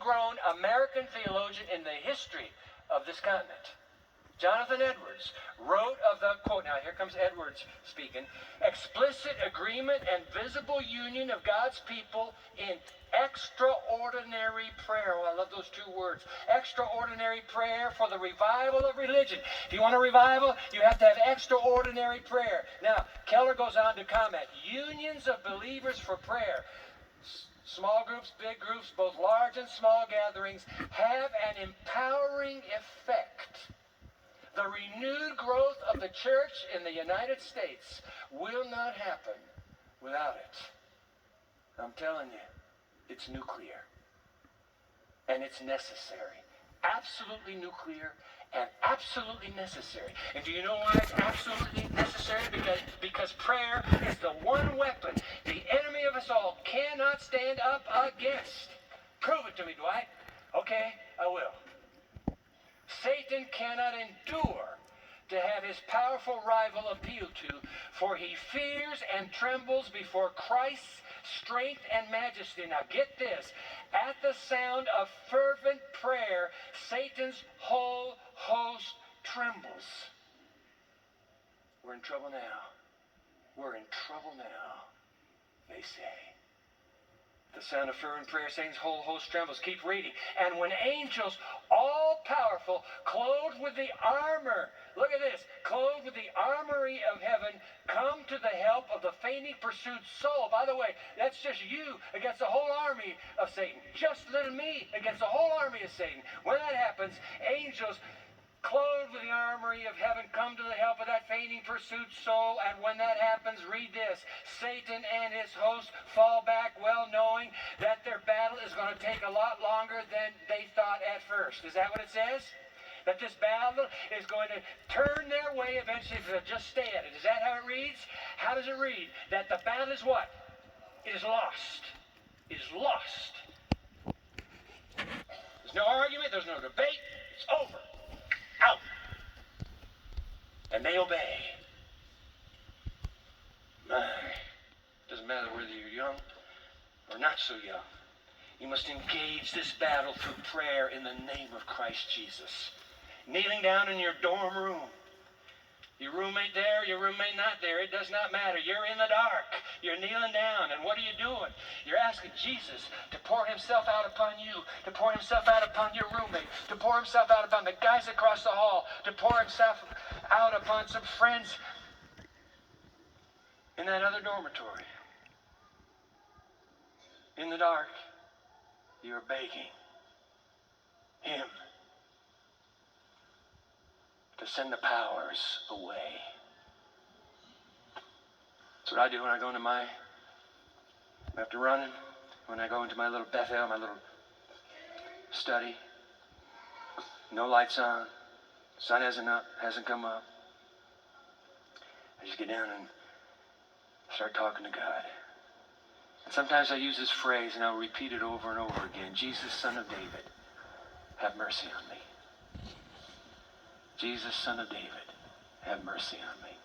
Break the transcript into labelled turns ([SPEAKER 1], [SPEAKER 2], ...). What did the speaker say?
[SPEAKER 1] grown American theologian in the history of this continent. Jonathan Edwards wrote of the, quote, now here comes Edwards speaking, explicit agreement and visible union of God's people in extraordinary prayer. Oh, I love those two words. Extraordinary prayer for the revival of religion. If you want a revival, you have to have extraordinary prayer. Now, Keller goes on to comment, unions of believers for prayer. Small groups, big groups, both large and small gatherings have an empowering effect. The renewed growth of the church in the United States will not happen without it. I'm telling you, it's nuclear. And it's necessary. Absolutely nuclear and absolutely necessary. And do you know why it's absolutely necessary? Because prayer is the one weapon the enemy of us all cannot stand up against. Prove it to me, Dwight. Okay, I will. Satan cannot endure to have his powerful rival appealed to, for he fears and trembles before Christ's strength and majesty. Now get this, at the sound of fervent prayer, Satan's whole host trembles. We're in trouble now. We're in trouble now, they say. The sound of fervent prayer, Satan's whole host trembles. Keep reading. And when angels, all powerful, clothed with the armor, look at this, clothed with the armory of heaven, come to the help of the fainting pursued soul. By the way, that's just you against the whole army of Satan. Just little me against the whole army of Satan. When that happens, angels clothed with the armory of heaven come to the help of that fainting pursued soul. And when that happens, read this, Satan and his host fall back, well knowing that their battle is going to take a lot longer than they thought at first. Is that what it says? That this battle is going to turn their way eventually if they'll just stay at it. Is that how it reads? How does it read? That the battle is what? It is lost. It is lost. There's no argument, there's no debate, it's over. Out. And they obey. Doesn't matter whether you're young or not so young. You must engage this battle through prayer in the name of Christ Jesus. Kneeling down in your dorm room. Your roommate there, your roommate not there, it does not matter. You're in the dark. You're kneeling down. And what are you doing? You're asking Jesus to pour himself out upon you, to pour himself out upon your roommate, to pour himself out upon the guys across the hall, to pour himself out upon some friends in that other dormitory. In the dark, you're begging him to send the powers away. That's what I do when I go into after running, when I go into my little Bethel, my little study. No lights on. Sun hasn't come up. I just get down and start talking to God. And sometimes I use this phrase and I'll repeat it over and over again. Jesus, Son of David, have mercy on me. Jesus, Son of David, have mercy on me.